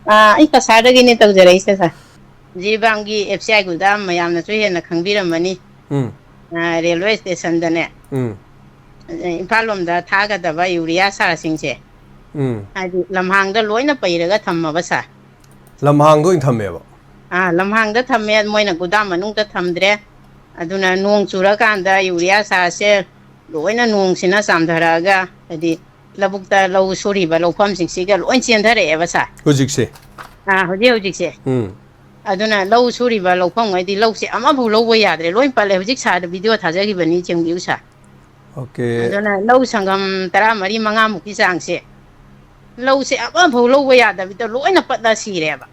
ꯑꯩ ꯀꯁꯥꯔꯗꯒꯤꯅꯦ ꯇꯧꯖꯔꯛꯏꯁꯦ ꯁꯥꯔ ꯖꯤꯔꯤꯕꯥꯝꯒꯤ ꯑꯦꯐ.ꯁꯤ.ꯑꯥꯏ ꯒꯣꯗꯥꯝ ꯃꯌꯥꯝꯅꯁꯨ ꯍꯦꯟꯅ ꯈꯪꯕꯤꯔꯝꯃꯅꯤ ꯔꯦꯜꯋꯦ ꯁ꯭ꯇꯦꯁꯟꯗꯅꯦ ꯏꯝꯐꯥꯜ ꯂꯣꯝꯗ ꯊꯥꯒꯗꯕ ꯌꯨꯔꯤꯌꯥ ꯁꯥꯔꯁꯤꯡꯁꯦ ꯍꯥꯏꯗꯤ ꯂꯝꯍꯥꯡꯗ ꯂꯣꯏꯅ ꯄꯩꯔꯒ ꯊꯝꯃꯕ ꯁꯥꯔ ꯂꯝꯍꯥꯡꯗ ꯑꯣꯏꯅ ꯊꯝꯃꯦꯕ ꯂꯝꯍꯥꯡꯗ ꯊꯝꯃꯦ ꯃꯣꯏꯅ ꯒꯨꯗꯥꯝ ꯃꯅꯨꯡꯗ ꯊꯝꯗ꯭ꯔꯦ ꯑꯗꯨꯅ ꯅꯣꯡ ꯆꯨꯔꯀꯥꯟꯗ ꯌꯨꯔꯤꯌꯥ ꯁꯥꯔꯁꯦ ꯂꯣꯏꯅ ꯅꯣꯡꯁꯤꯅ ꯆꯥꯝꯊꯔꯛꯑꯒ ꯍꯥꯏꯗꯤ ꯂꯧꯕꯨꯛꯇ ꯂꯧ ꯁꯨꯔꯤꯕ ꯂꯧꯐꯝꯁꯤꯡꯁꯤꯒ ꯂꯣꯏ ꯆꯦꯟꯊꯔꯛꯑꯦꯕ ꯁꯥꯔ ꯍꯧꯖꯤꯛꯁꯦ ꯍꯧꯖꯤꯛ ꯍꯧꯖꯤꯛꯁꯦ ꯑꯗꯨꯅ ꯂꯧ ꯁꯨꯔꯤꯕ ꯂꯧꯐꯝꯉꯩꯗꯤ ꯂꯧꯁꯦ ꯑꯃꯐꯥꯎ ꯂꯧꯕ ꯌꯥꯗ꯭ꯔꯦ ꯂꯣꯏ ꯄꯜꯂꯦ ꯍꯧꯖꯤꯛ ꯁꯥꯔꯗ ꯚꯤꯗꯤꯑꯣ ꯊꯥꯖꯈꯤꯕꯅꯤ ꯌꯦꯡꯕꯤꯌꯨ ꯁꯥꯔ ꯑꯣꯀꯦ ꯑꯗꯨꯅ ꯂꯧ ꯁꯪꯒꯝ 14-15ꯃꯨꯛꯀꯤ ꯆꯥꯡꯁꯦ ꯂꯧꯁꯦ ꯑꯃꯐꯥꯎ ꯂꯧꯕ ꯌꯥꯗꯕꯤꯗ ꯂꯣꯏꯅ ꯄꯠꯂ ꯁꯤꯔꯦꯕ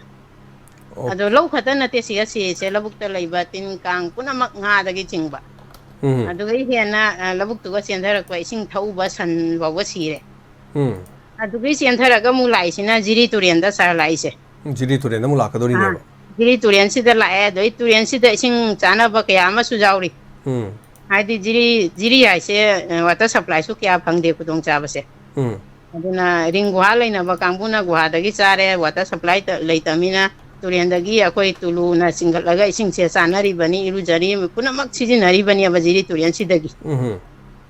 ꯑꯗꯣ ꯂꯧ ꯈꯛꯇ ꯅꯠꯇꯦ ꯁꯤꯒ ꯁꯤꯔꯤꯁꯦ ꯂꯧꯕꯨꯛꯇ ꯂꯩꯕ ꯇꯤꯟ ꯀꯥꯡ ꯄꯨꯝꯅꯃꯛ ꯉꯥꯗꯒꯤ ꯆꯤꯡꯕ ꯑꯗꯨꯗꯩ ꯍꯦꯟꯅ ꯂꯧꯕꯨꯛꯇꯨꯒ ꯆꯦꯟꯊꯔꯛꯄ ꯏꯁꯤꯡ ꯊꯛꯎꯕ ꯁꯟ ꯐꯥꯎꯕ ꯁꯤꯔꯦ ꯑꯗꯨꯗꯩ ꯆꯦꯟꯊꯔꯒ ꯑꯃꯨꯛ ꯂꯥꯛꯏꯁꯤꯅ ꯖꯤꯔꯤ ꯇꯨꯔꯦꯟꯗ ꯁꯥꯔ ꯂꯥꯛꯏꯁꯦ ꯖꯤꯔꯤ ꯇꯨꯔꯦꯟꯗ ꯑꯃꯨꯛ ꯂꯥꯛꯀꯗꯧꯔꯤꯅꯦꯕ ꯖꯤꯔꯤ ꯇꯨꯔꯦꯟꯁꯤꯗ ꯂꯥꯛꯑꯦ ꯑꯗꯩ ꯇꯨꯔꯦꯟꯁꯤꯗ ꯏꯁꯤꯡ ꯆꯥꯅꯕ ꯀꯌꯥ ꯑꯃꯁꯨ ꯌꯥꯎꯔꯤ ꯍꯥꯏꯗꯤ ꯖꯤꯔꯤ ꯍꯥꯏꯁꯦ ꯋꯥꯇꯔ ꯁꯄ꯭ꯂꯥꯏꯁꯨ ꯀꯌꯥ ꯐꯪꯗꯦ ꯈꯨꯗꯣꯡ ꯆꯥꯕꯁꯦ ꯑꯗꯨꯅ ꯔꯤꯡ ꯒꯨꯍꯥ ꯂꯩꯅꯕ ꯀꯥꯡꯕꯨꯅ ꯒꯨꯍꯥꯗꯒꯤ ꯆꯥꯔꯦ ꯋꯥꯇꯔ ꯁꯄ꯭ꯂꯥꯏ ꯂꯩꯇꯕꯅꯤꯅ ꯇꯨꯔꯦꯟꯗꯒꯤ ꯑꯩꯈꯣꯏ ꯇꯨꯂꯨꯅ ꯆꯤꯡꯈꯠꯂꯒ ꯏꯁꯤꯡꯁꯦ ꯆꯥꯅꯔꯤꯕꯅꯤ ꯏꯔꯨꯖꯔꯤ ꯄꯨꯝꯅꯃꯛ ꯁꯤꯖꯤꯟꯅꯔꯤꯕꯅꯦꯕ ꯖꯤꯔꯤ ꯇꯨꯔꯦꯟꯁꯤꯗꯒꯤ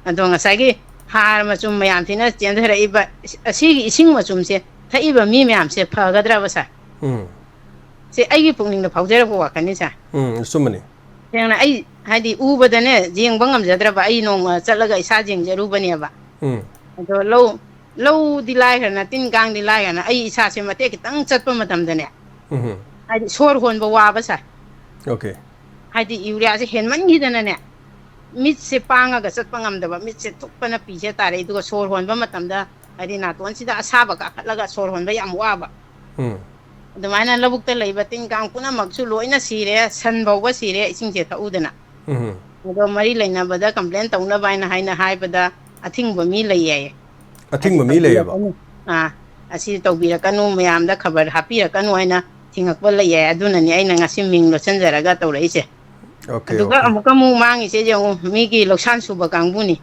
ꯑꯗꯣ ꯉꯁꯥꯏꯒꯤ ꯍꯥꯔ ꯃꯆꯨꯝ ꯃꯌꯥꯝꯁꯤꯅ ꯆꯦꯟꯊꯔꯛꯏꯕ ꯑꯁꯤꯒꯤ ꯏꯁꯤꯡ ꯃꯆꯨꯝꯁꯦ ꯊꯛꯏꯕ ꯃꯤ ꯃꯌꯥꯝꯁꯦ ꯐꯒꯗ꯭ꯔꯕ ꯁꯥꯔ ꯁꯤ ꯑꯩꯒꯤ ꯄꯨꯛꯅꯤꯡꯗ ꯐꯥꯎꯖꯔꯛꯄ ꯋꯥꯈꯜꯅꯤ ꯁꯥꯔ ꯆꯨꯝꯕꯅꯤ ꯁꯦꯡꯅ ꯑꯩ ꯍꯥꯏꯗꯤ ꯎꯕꯗꯅꯦ ꯌꯦꯡꯕ ꯉꯝꯖꯗ꯭ꯔꯕ ꯑꯩ ꯅꯣꯡꯃ ꯆꯠꯂꯒ ꯏꯁꯥ ꯌꯦꯡꯖꯔꯨꯕꯅꯦꯕ ꯑꯗꯣ ꯂꯧꯗꯤ ꯂꯥꯏꯈ꯭ꯔꯅ ꯇꯤꯟ ꯀꯥꯡꯗꯤ ꯂꯥꯏꯈ꯭ꯔꯅ ꯑꯩ ꯏꯁꯥꯁꯦ ꯃꯇꯦꯛ ꯈꯤꯇꯪ ꯆꯠꯄ ꯃꯇꯝꯗꯅꯦ ꯍꯥꯏꯗꯤ ꯁꯣꯔ ꯍꯣꯟꯕ ꯋꯥꯕ ꯁꯥꯔ ꯑꯣꯀꯦ ꯍꯥꯏꯗꯤ ꯌꯨꯔꯤꯌꯥꯁꯦ ꯍꯦꯟꯃꯟꯈꯤꯗꯅꯅꯦ ꯃꯤꯠꯁꯦ ꯄꯥꯡꯉꯒ ꯆꯠꯄ ꯉꯝꯗꯕ ꯃꯤꯠꯁꯦ ꯊꯨꯞꯄꯅ ꯄꯤꯁꯦ ꯇꯥꯔꯛꯏ ꯑꯗꯨꯒ ꯁꯣꯔ ꯍꯣꯟꯕ ꯃꯇꯝꯗ ꯍꯥꯏꯗꯤ ꯅꯥꯇꯣꯟꯁꯤꯗ ꯑꯁꯥꯕ ꯀꯥꯈꯠꯂꯒ ꯁꯣꯔ ꯍꯣꯟꯕ ꯌꯥꯝ ꯋꯥꯕ ꯑꯗꯨꯃꯥꯏꯅ ꯂꯧꯕꯨꯛꯇ ꯂꯩꯕ ꯇꯤꯟ ꯀꯥꯡ ꯄꯨꯝꯅꯃꯛꯁꯨ ꯂꯣꯏꯅ ꯁꯤꯔꯦ ꯁꯟ ꯐꯥꯎꯕ ꯁꯤꯔꯦ ꯏꯁꯤꯡꯁꯦ ꯊꯛꯎꯗꯅ ꯑꯗꯣ ꯃꯔꯤ ꯂꯩꯅꯕꯗ ꯀꯝꯄ꯭ꯂꯦꯟ ꯇꯧꯅꯕ ꯍꯥꯏꯅ ꯍꯥꯏꯕꯗ ꯑꯊꯤꯡꯕ ꯃꯤ ꯂꯩ ꯌꯥꯌꯦ ꯍꯥꯏꯗꯤ ꯑꯊꯤꯡꯕ ꯃꯤ ꯂꯩꯌꯦꯕ ꯇꯧꯕꯤꯔꯛꯀꯅꯨ ꯑꯁꯤ ꯇꯧꯕꯤꯔꯛꯀꯅꯨ ꯃꯌꯥꯝꯗ ꯈꯕꯔ ꯍꯥꯞꯄꯤꯔꯛꯀꯅꯨ ꯍꯥꯏꯅ ꯊꯤꯡꯉꯛꯄ ꯂꯩ ꯌꯥꯏ ꯑꯗꯨꯅꯅꯤ ꯑꯩꯅ ꯉꯁꯤ ꯃꯤꯡ ꯂꯣꯠꯁꯤꯟꯖꯔꯒ ꯇꯧꯔꯛꯏꯁꯦ ꯑꯣꯀꯦ ꯑꯗꯨꯒ ꯑꯣꯀꯦ ꯑꯃꯨꯛꯀ ꯃꯥꯡꯉꯤꯁꯦ ꯌꯦꯡꯉꯨ ꯃꯤꯒꯤ ꯂꯧꯁꯥꯟ ꯁꯨꯕ ꯀꯥꯡꯕꯨꯅꯤ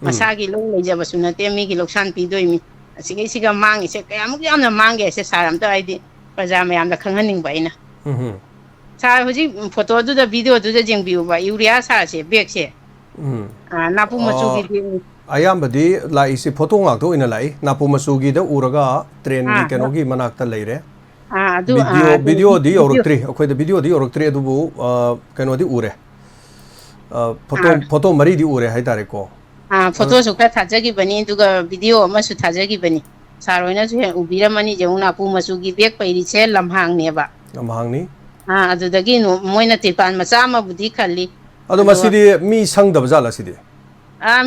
ꯃꯁꯥꯒꯤ ꯂꯧ ꯂꯩꯖꯕꯁꯨ ꯅꯠꯇꯦ ꯃꯤꯒꯤ ꯂꯧꯁꯥꯟ ꯄꯤꯗꯣꯏꯅꯤ ꯑꯁꯤꯒꯩꯁꯤꯒ ꯃꯥꯡꯉꯤꯁꯦ ꯀꯌꯥꯃꯨꯛ ꯌꯥꯝꯅ ꯃꯥꯡꯒꯦ ꯍꯥꯏꯁꯦ ꯁꯥꯔ ꯑꯝꯇ ꯍꯥꯏꯗꯤ ꯄ꯭ꯔꯖꯥ ꯃꯌꯥꯝꯗ ꯈꯪꯍꯟꯅꯤꯡꯕ ꯑꯩꯅ ꯁꯥꯔ ꯍꯧꯖꯤꯛ ꯐꯣꯇꯣꯗꯨꯗ ꯚꯤꯗꯤꯑꯣꯗꯨꯗ ꯌꯦꯡꯕꯤꯌꯨꯕ ꯌꯨꯔꯤꯌꯥ ꯁꯥꯔꯁꯦ ꯕꯦꯒꯁꯦ ꯅꯥꯄꯨ ꯃꯆꯨꯒꯤꯗꯤ ꯑꯌꯥꯝꯕꯗꯤ ꯂꯥꯛꯏꯁꯤ ꯐꯣꯇꯣ ꯉꯥꯛꯇ ꯑꯣꯏꯅ ꯂꯥꯛꯏ ꯅꯥꯄꯨ ꯃꯆꯨꯒꯤꯗ ꯎꯔꯒ ꯇ꯭ꯔꯦꯟꯒꯤ ꯀꯩꯅꯣꯒꯤ ꯃꯅꯥꯛꯇ ꯂꯩꯔꯦ ꯑꯗꯨ ꯚꯤꯗꯤꯑꯣꯗꯤ ꯚꯤꯗꯤꯑꯣ ꯌꯧꯔꯛꯇ꯭ꯔꯤ ꯑꯩꯈꯣꯏꯗ ꯚꯤꯗꯤꯑꯣꯗꯤ ꯌꯧꯔꯛꯇ꯭ꯔꯤ ꯑꯗꯨꯕꯨ ꯀꯩꯅꯣꯗꯤ ꯎꯔꯦ ꯐꯣꯇꯣ ꯃꯔꯤꯗꯤ ꯎꯔꯦ ꯍꯥꯏꯇꯥꯔꯦꯀꯣ ꯐꯣꯇꯣꯁꯨ ꯈꯔ ꯊꯥꯖꯈꯤꯕꯅꯤ ꯑꯗꯨꯒ ꯚꯤꯗꯤꯑꯣ ꯑꯃꯁꯨ ꯊꯥꯖꯈꯤꯕꯅꯤ ꯁꯥꯔ ꯍꯣꯏꯅꯁꯨ ꯍꯦꯛ ꯎꯕꯤꯔꯝꯃꯅꯤ ꯌꯦꯡꯉꯨ ꯅꯥꯄꯨ ꯃꯆꯨꯒꯤ ꯕꯦꯛ ꯄꯩꯔꯤꯁꯦ ꯂꯝꯍꯥꯡꯅꯦꯕ ꯂꯝꯍꯥꯡꯅꯤ ꯑꯗꯨꯗꯒꯤ ꯃꯣꯏꯅ ꯇ꯭ꯔꯤꯄꯥꯟ ꯃꯆꯥ ꯑꯃꯕꯨꯗꯤ ꯈꯜꯂꯤ ꯑꯗꯣ ꯃꯁꯤꯗꯤ ꯃꯤ ꯁꯪꯗꯕ ꯖꯥꯠꯂꯥ ꯁꯤꯗꯤ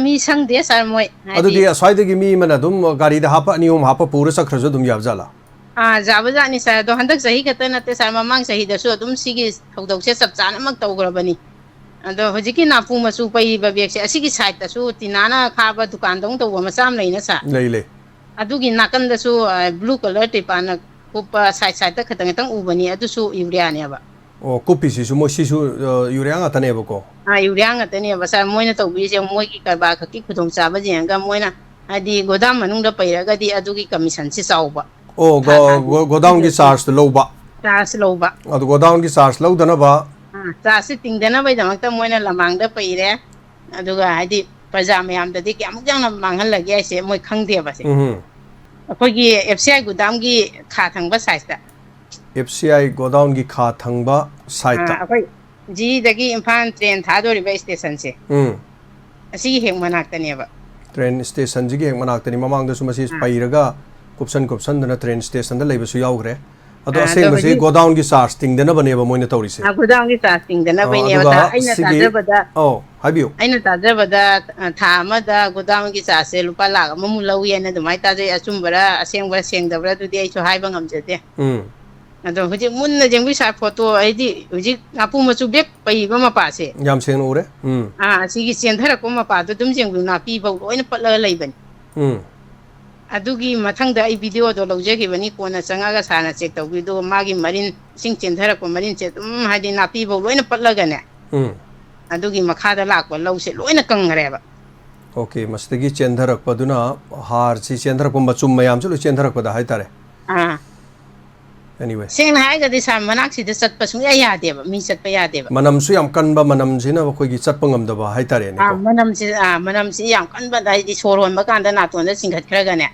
ꯃꯤ ꯁꯪꯗꯦ ꯁꯥꯔ ꯃꯣꯏ ꯍꯥꯏꯗꯤ ꯑꯗꯨꯗꯤ ꯑꯁ꯭ꯋꯥꯏꯗꯒꯤ ꯃꯤ ꯑꯃꯅ ꯑꯗꯨꯝ ꯒꯥꯔꯤꯗ ꯍꯥꯞꯄ ꯑꯅꯤ ꯑꯍꯨꯝ ꯍꯥꯞꯄ ꯄꯨꯔ ꯆꯠꯈ꯭ꯔꯁꯨ ꯑꯗꯨꯝ ꯌꯥꯕ ꯖꯥꯠꯂꯥ ꯌꯥꯕꯖꯥꯠꯅꯤ ꯁꯥꯔ ꯑꯗꯣ ꯍꯟꯗꯛ ꯆꯍꯤ ꯈꯛꯇ ꯅꯠꯇꯦ ꯁꯥꯔ ꯃꯃꯥꯡ ꯆꯍꯤꯗꯁꯨ ꯑꯗꯨꯝ ꯁꯤꯒꯤ ꯊꯧꯗꯧꯁꯦ ꯆꯞ ꯆꯥꯅꯃꯛ ꯇꯧꯈ꯭ꯔꯕꯅꯤ ꯑꯗꯣ ꯍꯧꯖꯤꯛꯀꯤ ꯅꯥꯄꯨ ꯃꯆꯨ ꯄꯩꯔꯤꯕ ꯕꯦꯒꯁꯦ ꯑꯁꯤꯒꯤ ꯁꯥꯏꯗꯠꯇꯁꯨ ꯇꯤꯅꯥꯅ ꯈꯥꯕ ꯗꯨꯀꯥꯟꯗꯧꯅ ꯇꯧꯕ ꯃꯆꯥ ꯑꯃ ꯂꯩꯅ ꯁꯥꯔ ꯂꯩ ꯂꯩ ꯑꯗꯨꯒꯤ ꯅꯥꯀꯟꯗꯁꯨ ꯕ꯭ꯂꯨ ꯀꯂꯔ ꯇ꯭ꯔꯤꯄꯥꯟꯅ ꯀꯨꯞꯄ ꯁꯥꯏꯗꯠꯇ ꯈꯤꯇꯪ ꯈꯤꯇꯪ ꯎꯕꯅꯤ ꯑꯗꯨꯁꯨ ꯌꯨꯔꯤꯌꯥꯅꯦꯕ ꯑꯣ ꯀꯨꯞꯄꯤꯁꯤꯁꯨ ꯃꯣꯏ ꯁꯤꯁꯨ ꯌꯨꯔꯤꯌꯥ ꯉꯥꯛꯇꯅꯦꯕꯀꯣ ꯌꯨꯔꯤꯌꯥ ꯉꯥꯛꯇꯅꯦꯕ ꯁꯥꯔ ꯃꯣꯏꯅ ꯇꯧꯕꯤꯔꯤꯁꯦ ꯃꯣꯏꯒꯤ ꯀꯔꯕꯥꯔ ꯈꯛꯀꯤ ꯈꯨꯗꯣꯡꯆꯥꯕ ꯌꯦꯡꯉꯒ ꯃꯣꯏꯅ ꯍꯥꯏꯗꯤ ꯒꯣꯗꯥꯝ ꯃꯅꯨꯡꯗ ꯄꯩꯔꯒꯗꯤ ꯑꯗꯨꯒꯤ ꯀꯃꯤꯁꯟꯁꯤ ꯆꯥꯎꯕ ꯑꯣ ꯒꯣꯗꯥꯎꯟꯒꯤ ꯆꯥꯔꯖꯇꯣ ꯂꯧꯕ ꯆꯥꯔꯖ ꯂꯧꯕ ꯑꯗꯣ ꯒꯣꯗꯥꯎꯟꯒꯤ ꯆꯥꯔꯖ ꯂꯧꯗꯅꯕ ꯆꯥꯔꯖꯁꯤ ꯇꯤꯡꯗꯅꯕꯒꯤꯗꯃꯛꯇ ꯃꯣꯏꯅ ꯂꯝꯃꯥꯡꯗ ꯄꯩꯔꯦ ꯑꯗꯨꯒ ꯍꯥꯏꯗꯤ ꯄ꯭ꯔꯖꯥ ꯃꯌꯥꯝꯗꯗꯤ ꯀꯌꯥꯃꯨꯛ ꯌꯥꯝꯅ ꯃꯥꯡꯍꯜꯂꯒꯦ ꯍꯥꯏꯁꯦ ꯃꯣꯏ ꯈꯪꯗꯦꯕꯁꯦ ꯑꯩꯈꯣꯏꯒꯤ ꯑꯦꯐ.ꯁꯤ.ꯑꯥꯏ ꯒꯨꯗꯥꯝꯒꯤ ꯈꯥ ꯊꯪꯕ ꯁꯥꯏꯠꯇ ꯑꯦꯐ.ꯁꯤ.ꯑꯥꯏ ꯒꯣꯗꯥꯎꯟꯒꯤ ꯈꯥ ꯊꯪꯕ ꯁꯥꯏꯠꯇ ꯑꯩꯈꯣꯏ ꯖꯤꯔꯤꯗꯒꯤ ꯏꯝꯐꯥꯜ ꯇ꯭ꯔꯦꯟ ꯊꯥꯗꯣꯔꯤꯕ ꯏꯁꯇꯦꯁꯟꯁꯦ ꯑꯁꯤꯒꯤ ꯍꯦꯛ ꯃꯅꯥꯛꯇꯅꯦꯕ ꯇ꯭ꯔꯦꯟ ꯏꯁꯇꯦꯁꯟꯁꯤꯒꯤ ꯍꯦꯛ ꯃꯅꯥꯛꯇꯅꯤ ꯃꯃꯥꯡꯗꯁꯨ ꯃꯁꯤ ꯄꯩꯔꯒ ꯀꯨꯞꯁꯟꯗꯅ ꯇ꯭ꯔꯦꯟ ꯏꯁꯇꯦꯁꯟꯗ ꯂꯩꯕꯁꯨ ꯌꯥꯎꯈ꯭ꯔꯦ ꯑꯗꯣ ꯑꯁꯦꯡꯕꯁꯤ ꯒꯣꯗꯥꯎꯟꯒꯤ ꯆꯥꯔꯖ ꯇꯤꯡꯗꯅꯕꯅꯦꯕ ꯃꯣꯏꯅ ꯇꯧꯔꯤꯁꯦ ꯒꯨꯗꯥꯎꯟꯒꯤ ꯆꯥꯔꯖ ꯇꯤꯡꯗꯅꯕꯩꯅꯦꯕ ꯑꯗꯨꯒ ꯑꯩꯅ ꯁꯤꯒꯤ ꯇꯥꯖꯕꯗ ꯍꯥꯏꯕꯤꯌꯨ ꯑꯩꯅ ꯇꯥꯖꯕꯗ ꯊꯥ ꯑꯃꯗ ꯒꯣꯗꯥꯎꯟꯒꯤ ꯆꯥꯔꯖꯁꯦ ꯂꯨꯄꯥ ꯂꯥꯛ ꯑꯃꯃꯨꯛ ꯂꯧꯏ ꯍꯥꯏꯅ ꯑꯗꯨꯃꯥꯏꯅ ꯇꯥꯖꯩ ꯑꯆꯨꯝꯕꯔꯥ ꯑꯁꯦꯡꯕ꯭ꯔꯥ ꯁꯦꯡꯗꯕ꯭ꯔꯥ ꯑꯗꯨꯗꯤ ꯑꯩꯁꯨ ꯍꯥꯏꯕ ꯉꯝꯖꯗꯦ ꯑꯗꯣ ꯍꯧꯖꯤꯛ ꯃꯨꯟꯅ ꯌꯦꯡꯕꯤꯌꯨ ꯁꯥꯔ ꯐꯣꯇꯣ ꯍꯥꯏꯗꯤ ꯍꯧꯖꯤꯛ ꯅꯥꯄꯨ ꯃꯆꯨ ꯕꯦꯛ ꯄꯩꯕ ꯃꯄꯥꯁꯦ ꯌꯥꯝ ꯁꯦꯡꯅ ꯎꯔꯦ ꯑꯁꯤꯒꯤ ꯆꯦꯟꯊꯔꯛꯄ ꯃꯄꯥꯗꯣ ꯑꯗꯨꯝ ꯌꯦꯡꯕꯤꯌꯨ ꯅꯥꯄꯤꯐꯧ ꯂꯣꯏꯅ ꯄꯠꯂꯒ ꯂꯩꯕꯅꯤ ꯑꯗꯨꯒꯤ ꯃꯊꯪꯗ ꯑꯩ ꯚꯤꯗꯤꯑꯣꯗꯣ ꯂꯧꯖꯈꯤꯕꯅꯤ ꯀꯣꯟꯅ ꯆꯪꯉꯒ ꯁꯥꯔꯅ ꯆꯦꯛ ꯇꯧꯕꯤꯗꯣ ꯃꯥꯒꯤ ꯃꯔꯤꯟ ꯏꯁꯤꯡ ꯆꯦꯟꯊꯔꯛꯄ ꯃꯔꯤꯟꯁꯦ ꯑꯗꯨꯝ ꯍꯥꯏꯗꯤ ꯅꯥꯄꯤꯐꯧ ꯂꯣꯏꯅ ꯄꯠꯂꯒꯅꯦ ꯑꯗꯨꯒꯤ ꯃꯈꯥꯗ ꯂꯥꯛꯄ ꯂꯧꯁꯦ ꯂꯣꯏꯅ ꯀꯪꯈ꯭ꯔꯦꯕ ꯑꯣꯀꯦ ꯃꯁꯤꯗꯒꯤ ꯆꯦꯟꯊꯔꯛꯄꯗꯨꯅ ꯍꯥꯔꯁꯤ ꯆꯦꯟꯊꯔꯛꯄ ꯃꯆꯨꯝ ꯃꯌꯥꯝꯁꯨ ꯂꯣꯏ ꯆꯦꯟꯊꯔꯛꯄꯗ ꯍꯥꯏꯇꯥꯔꯦ anyway seng hai ga di sa manak si de sat pa sung ya de ba mi sat pa ya de ba manam su yam kan ba manam sina khoi gi chat pangam da ba hai tare ne ko manam si yang kan ba dai di soron ba kan da na ton da singkat khra ga ne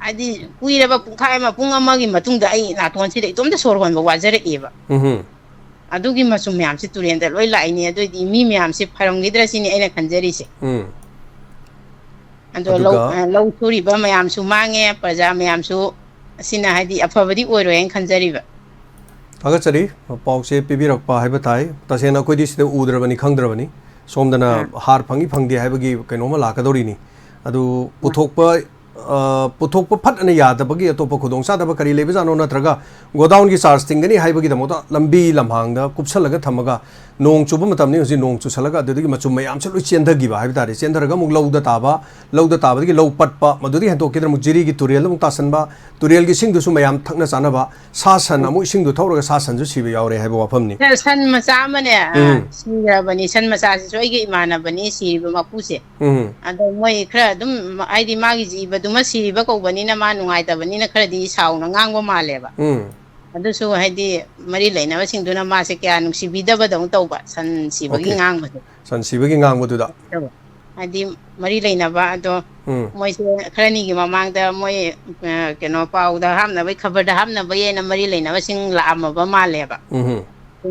adi kuira ba khai ma pung ama gi matung da ai na ton si de tom da soron ba wajare e ba adugi masum myam si turen da loi lai ni adu di mi myam si pharong gi dra si ni aina khanjari se ando lo thuri ba myam su mange praja myam su asina hadi afabadi oiro en khanjari ba thagachari pause pibirak pa haiba tai tasena koi di sida udrabani khangdrabani somdana har phangi phangdi haibagi kainoma lakadori ni adu puthokpa phat ana yadabagi atopa khudong sa daba kari lebe jano natraga godown gi charge tingani haibagi damota lambi lamhangda kupsalaga thamaga nong chuba matamni hosi nong chu salaga adudagi machum mayam chaloi chendagi ba haibitari chendaraga muk lauda taba gi lau patpa madudi hento kedra muk jiri gi turel muk tasanba turel gi sing du su mayam thakna chanaba sa san amu sing du thawraga sa san ju siba yaure haiba wafamni san macha mane siga bani san macha si soi gi imana bani si ba mapuse ado moi khra dum aidi magi ji ba dum si ba ko bani na ma nungai ta bani na khra di sauna ngangwa male ba adu so haidi mari leina ba sing du na ma se kya nung si bida ba dong tau ba san si ba gi ngang ba san si ba gi ngang ba du da haidi mari leina ba ado moi se khra ni gi mamang da moi keno pau da ham na ba khabar da ham na ba ye na mari leina ba sing la am ba male ba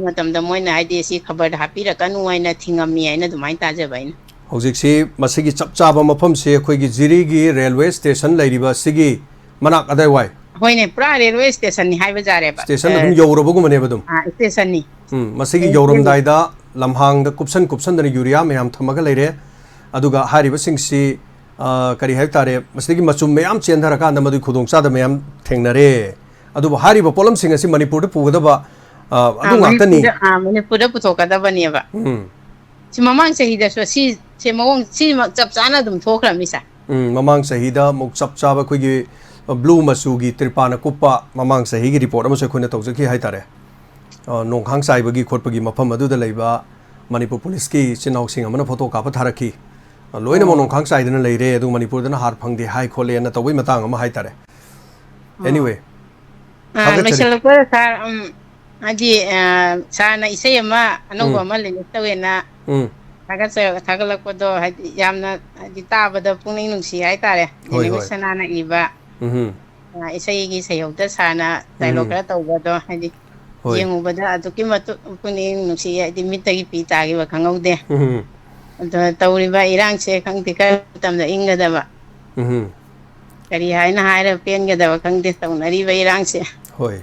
matam da moi na haidi si khabar da hapi ra kanu ai na thingam mi ai na dumai ta je bai na hojik si masigi chapchaba mafam se khoi gi jiri gi railway station lairiba sigi manak adai wai hoine pra railway station ni haiba jare ba station dum yorobo gumane badum station ni masigi yorom daida lamhang da kupsan da urea mayam thamaga leire aduga hariba singsi kari hai tare masigi machum mayam chendhara ka na madu khudong cha da mayam thengnare aduba hariba polam sing asi manipur da pugada ba adu ngakta ni manipur da putoka da bani ba si mamang sahida so si mawong si chap chana dum thokra mi sa mamang sahida muk chap chaba khoi gi blue masugi tripana kupa mamang sahi gi report ama se khone tawjaki hai tare nongkhang sai bagi khotpagi mafam adu da leiba manipur police ki chinau sing amana photo ka pa tharaki loina mo nongkhang sai dana leire adu manipur dana har phangde hai khole na tawai matang ama hai tare anyway misal ko sar adi sana isai ama anoba ma le tawena thagalak ko do yamna adi tabada pungning nungsi hai tare ni misana na iba isai gi sayogda sana dialogue ra tawba do hadi yengubada aduki matu puni nusi di mitagi pita gi ba khangaude ado tawriba irang se khangti ka tamda ingada ba kari haina haira pen ga da khangti tawnari ba irang se hoi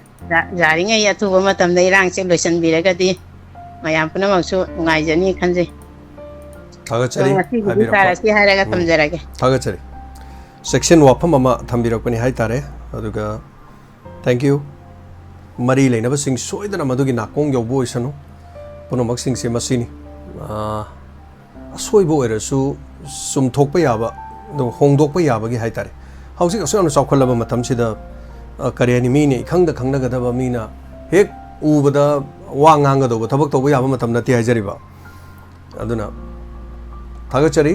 jaringa ya tu ba tamda irang se loisan biraga di mayam puna maksu ngai jani khanje thaga chari habira si haira ga tamjarage thaga chari section wafam ama thambirakpani hai tare aduga thank you mari leina ba sing soidana madugi nakong yobo isanu punomak sing se masini soibo erasu sum thokpa yaba do hongdokpa yaba gi hai tare hausi aso anu chawkhalaba matam sida kariani mi ne khangda khangna ga ba mina hek ubada wa nganga do thabak to yaba matam na ti hajari ba aduna thaga chari